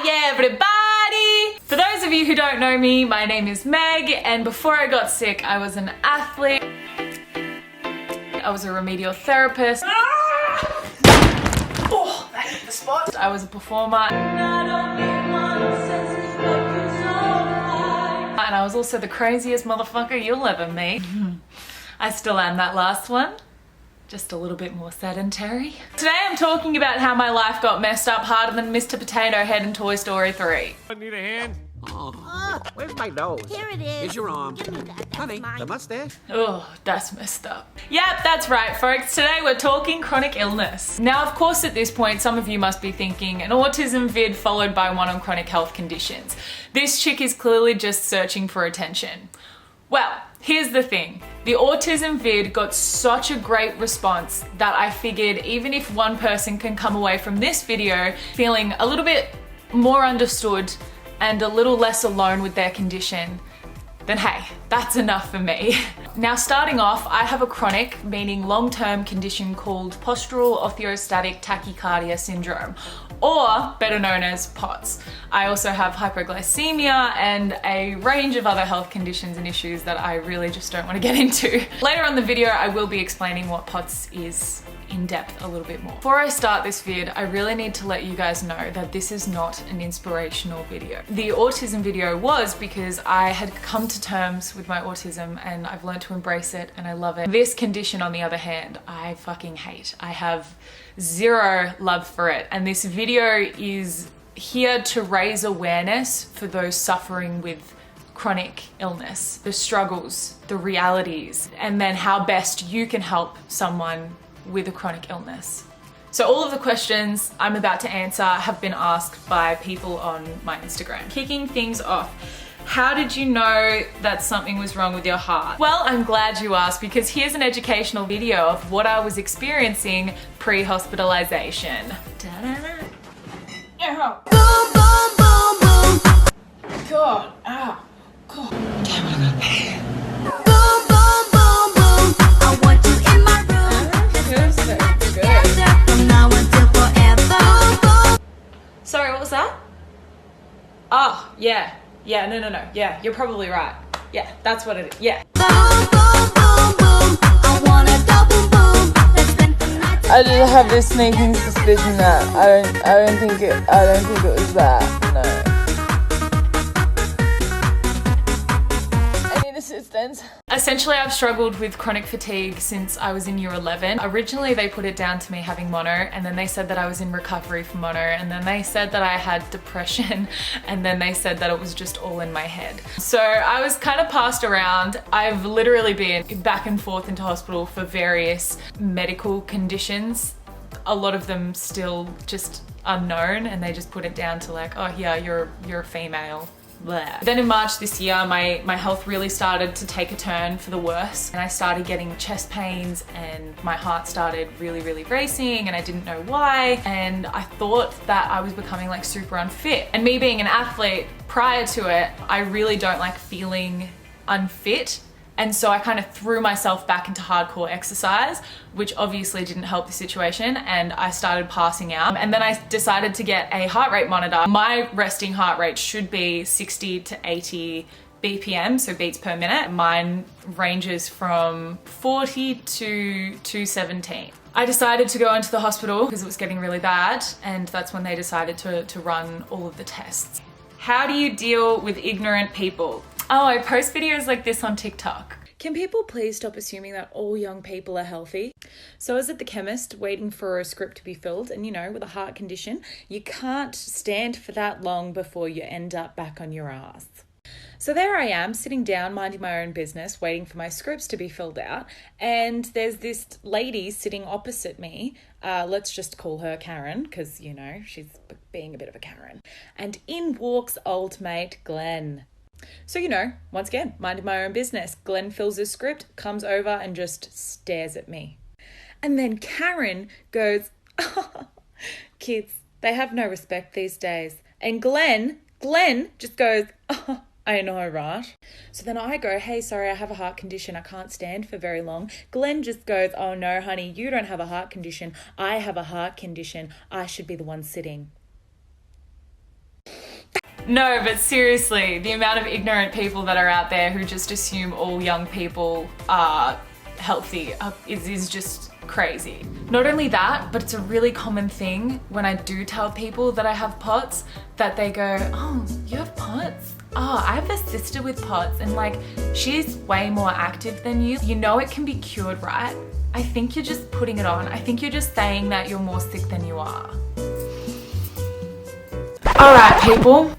Hi everybody! For those of you who don't know me, my name is Meg, and before I got sick, I was an athlete. I was a remedial therapist. Oh, that hit the spot. I was a performer. And I was also the craziest motherfucker you'll ever meet. I still am that last one. Just a little bit more sedentary. Today I'm talking about how my life got messed up harder than Mr. Potato Head in Toy Story 3. I need a hand. Oh, where's my nose? Here it is. Here's your arm. Give me that. That's Honey, mine. the mustache. Oh, that's messed up. Yep, that's right, folks. Today we're talking chronic illness. Now, of course, at this point, some of you must be thinking an autism vid followed by one on chronic health conditions. This chick is clearly just searching for attention. Well, here's the thing. The autism vid got such a great response that I figured even if one person can come away from this video feeling a little bit more understood and a little less alone with their condition, then hey, that's enough for me. Now, starting off, I have a chronic, meaning long-term condition called postural orthostatic tachycardia syndrome, or better known as POTS. I also have hypoglycemia and a range of other health conditions and issues that I really just don't want to get into. Later on in the video, I will be explaining what POTS is in depth a little bit more. Before I start this vid, I really need to let you guys know that this is not an inspirational video. The autism video was because I had come to terms with my autism and I've learned to embrace it and I love it. This condition, on the other hand, I fucking hate. I have zero love for it, and this video is here to raise awareness for those suffering with chronic illness, the struggles, the realities, and then how best you can help someone with a chronic illness. So all of the questions I'm about to answer have been asked by people on my Instagram. Kicking things off, how did you know that something was wrong with your heart? Well, I'm glad you asked, because here's an educational video of what I was experiencing pre-hospitalization. Ow. Boom, boom, boom, boom. God, ow, God. Damn it, I got pain. Boom, boom, boom, boom. I want you in my room. Feels so good. Together from now until forever. Boom, boom. Sorry, what was that? Oh, yeah. Yeah, no. Yeah, you're probably right. Yeah, that's what it is. Yeah. Boom, boom, boom, boom. I wanna go boom, boom. Let's spend the night I just have this sneaking suspicion that I don't think it was that. No. I need assistance. Essentially, I've struggled with chronic fatigue since I was in year 11. Originally, they put it down to me having mono, and then they said that I was in recovery from mono, and then they said that I had depression, and then they said that it was just all in my head. So I was kind of passed around. I've literally been back and forth into hospital for various medical conditions. A lot of them still just unknown, and they just put it down to like, oh yeah, you're a female. Blah. Then in March this year, my health really started to take a turn for the worse, and I started getting chest pains and my heart started really racing, and I didn't know why, and I thought that I was becoming like super unfit. And me being an athlete prior to it, I really don't like feeling unfit. And so I kind of threw myself back into hardcore exercise, which obviously didn't help the situation, and I started passing out. And then I decided to get a heart rate monitor. My resting heart rate should be 60 to 80 BPM, so beats per minute. Mine ranges from 40 to 217. I decided to go into the hospital because it was getting really bad, and that's when they decided to run all of the tests. How do you deal with ignorant people? Oh, I post videos like this on TikTok. Can people please stop assuming that all young people are healthy? So I was at the chemist waiting for a script to be filled, and you know, with a heart condition, you can't stand for that long before you end up back on your ass. So there I am, sitting down, minding my own business, waiting for my scripts to be filled out, and there's this lady sitting opposite me. Let's just call her Karen, because, you know, she's being a bit of a Karen. And in walks old mate Glenn. So, you know, once again, minding my own business. Glenn fills his script, comes over and just stares at me. And then Karen goes, oh, kids, they have no respect these days. And Glenn just goes, oh, I know, right? So then I go, hey, sorry, I have a heart condition. I can't stand for very long. Glenn just goes, oh no, honey, you don't have a heart condition. I have a heart condition. I should be the one sitting. No, but seriously, the amount of ignorant people that are out there who just assume all young people are healthy is just crazy. Not only that, but it's a really common thing when I do tell people that I have POTS, that they go, oh, you have POTS? Oh, I have a sister with POTS and like, she's way more active than you. You know it can be cured, right? I think you're just putting it on. I think you're just saying that you're more sick than you are. All right, people.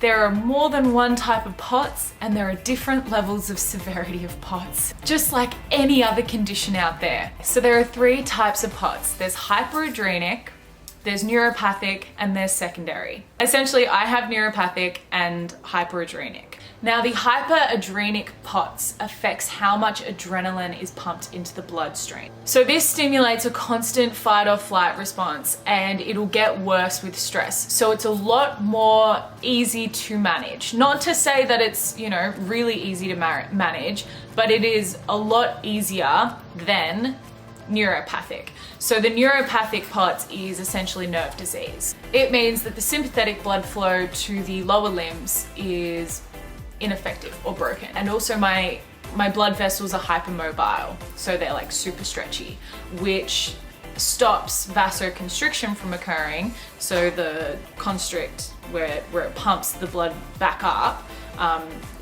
There are more than one type of POTS and there are different levels of severity of POTS, just like any other condition out there. So there are 3 types of POTS. There's hyperadrenic, there's neuropathic, and there's secondary. Essentially, I have neuropathic and hyperadrenic. Now, the hyperadrenic POTS affects how much adrenaline is pumped into the bloodstream. So this stimulates a constant fight or flight response and it'll get worse with stress. So it's a lot more easy to manage. Not to say that it's, you know, really easy to manage, but it is a lot easier than neuropathic. So the neuropathic POTS is essentially nerve disease. It means that the sympathetic blood flow to the lower limbs is ineffective or broken. And also my blood vessels are hypermobile, so they're like super stretchy, which stops vasoconstriction from occurring. So the constrict where it pumps the blood back up,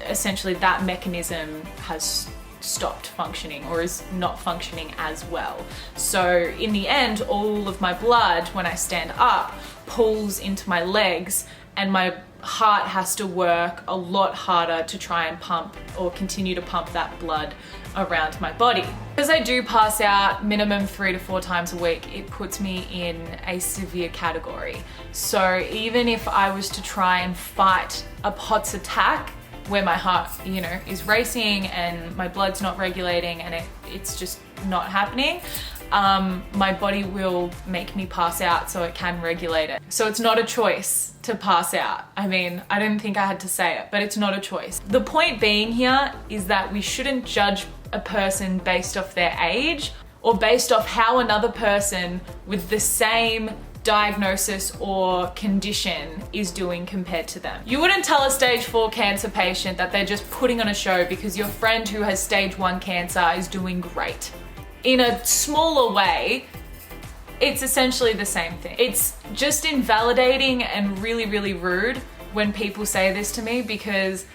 essentially that mechanism has stopped functioning or is not functioning as well. So in the end, all of my blood when I stand up pulls into my legs and my heart has to work a lot harder to try and pump or continue to pump that blood around my body. Because I do pass out minimum 3 to 4 times a week, it puts me in a severe category. So even if I was to try and fight a POTS attack where my heart, you know, is racing and my blood's not regulating and it's just not happening, my body will make me pass out so it can regulate it. So it's not a choice to pass out. I mean, I didn't think I had to say it, but it's not a choice. The point being here is that we shouldn't judge a person based off their age or based off how another person with the same diagnosis or condition is doing compared to them. You wouldn't tell a stage 4 cancer patient that they're just putting on a show because your friend who has stage 1 cancer is doing great. In a smaller way, it's essentially the same thing. It's just invalidating and really, really rude when people say this to me, because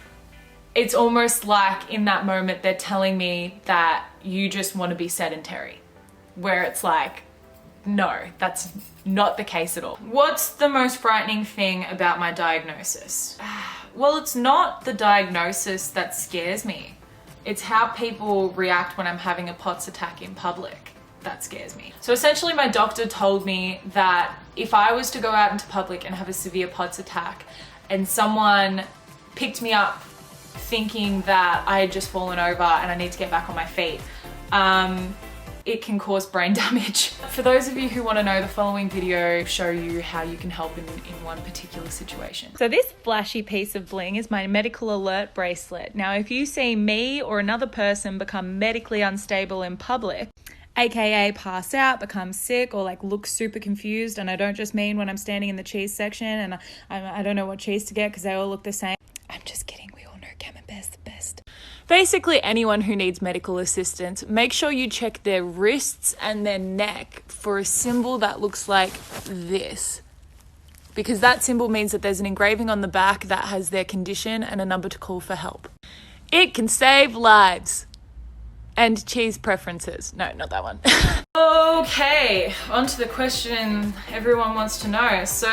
it's almost like in that moment they're telling me that you just want to be sedentary, where it's like, no, that's not the case at all. What's the most frightening thing about my diagnosis? Well, it's not the diagnosis that scares me. It's how people react when I'm having a POTS attack in public that scares me. So essentially my doctor told me that if I was to go out into public and have a severe POTS attack and someone picked me up thinking that I had just fallen over and I need to get back on my feet, it can cause brain damage. For those of you who want to know, the following video will show you how you can help in one particular situation. So this flashy piece of bling is my medical alert bracelet. Now, if you see me or another person become medically unstable in public, aka pass out, become sick, or like look super confused, and I don't just mean when I'm standing in the cheese section and I don't know what cheese to get because they all look the same. I'm just kidding, we all know Camembert's the best. Basically, anyone who needs medical assistance, make sure you check their wrists and their neck for a symbol that looks like this. Because that symbol means that there's an engraving on the back that has their condition and a number to call for help. It can save lives. And cheese preferences. No, not that one. Okay, on to the question everyone wants to know. So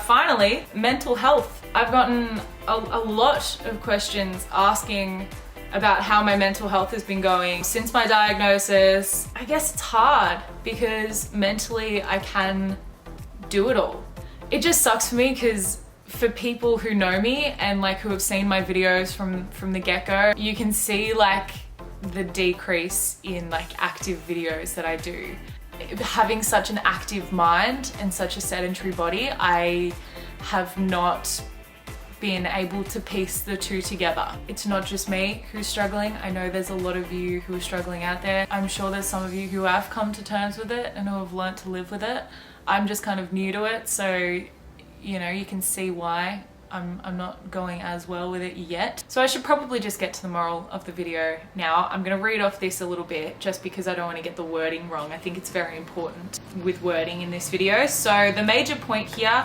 finally, mental health. I've gotten a lot of questions asking about how my mental health has been going since my diagnosis. I guess it's hard because mentally I can do it all. It just sucks for me because for people who know me and like who have seen my videos from the get-go, you can see like the decrease in like active videos that I do. Having such an active mind and such a sedentary body, I have not been able to piece the two together. It's not just me who's struggling. I know there's a lot of you who are struggling out there. I'm sure there's some of you who have come to terms with it and who have learnt to live with it. I'm just kind of new to it, so you know, you can see why I'm not going as well with it yet. So I should probably just get to the moral of the video now. I'm gonna read off this a little bit just because I don't want to get the wording wrong. I think it's very important with wording in this video. So the major point here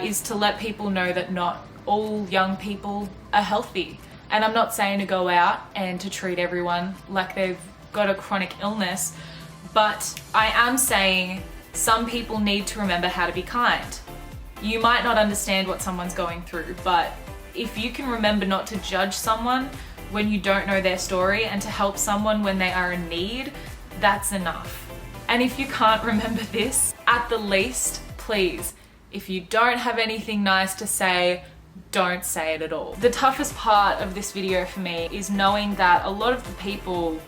is to let people know that not all young people are healthy. And I'm not saying to go out and to treat everyone like they've got a chronic illness, but I am saying some people need to remember how to be kind. You might not understand what someone's going through, but if you can remember not to judge someone when you don't know their story and to help someone when they are in need, that's enough. And if you can't remember this, at the least, please, if you don't have anything nice to say, don't say it at all. The toughest part of this video for me is knowing that a lot of the people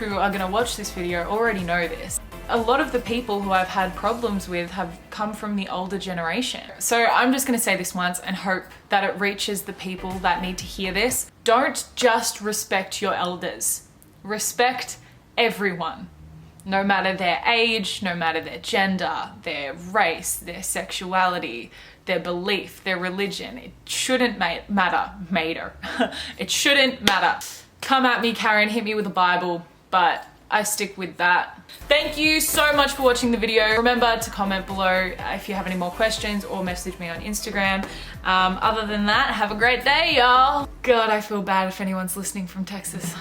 who are gonna watch this video already know this. A lot of the people who I've had problems with have come from the older generation. So I'm just gonna say this once and hope that it reaches the people that need to hear this. Don't just respect your elders. Respect everyone. No matter their age, no matter their gender, their race, their sexuality, their belief, their religion. It shouldn't matter. It shouldn't matter. Come at me, Karen, hit me with a Bible, but I stick with that. Thank you so much for watching the video. Remember to comment below if you have any more questions or message me on Instagram. Other than that, have a great day, y'all. God, I feel bad if anyone's listening from Texas.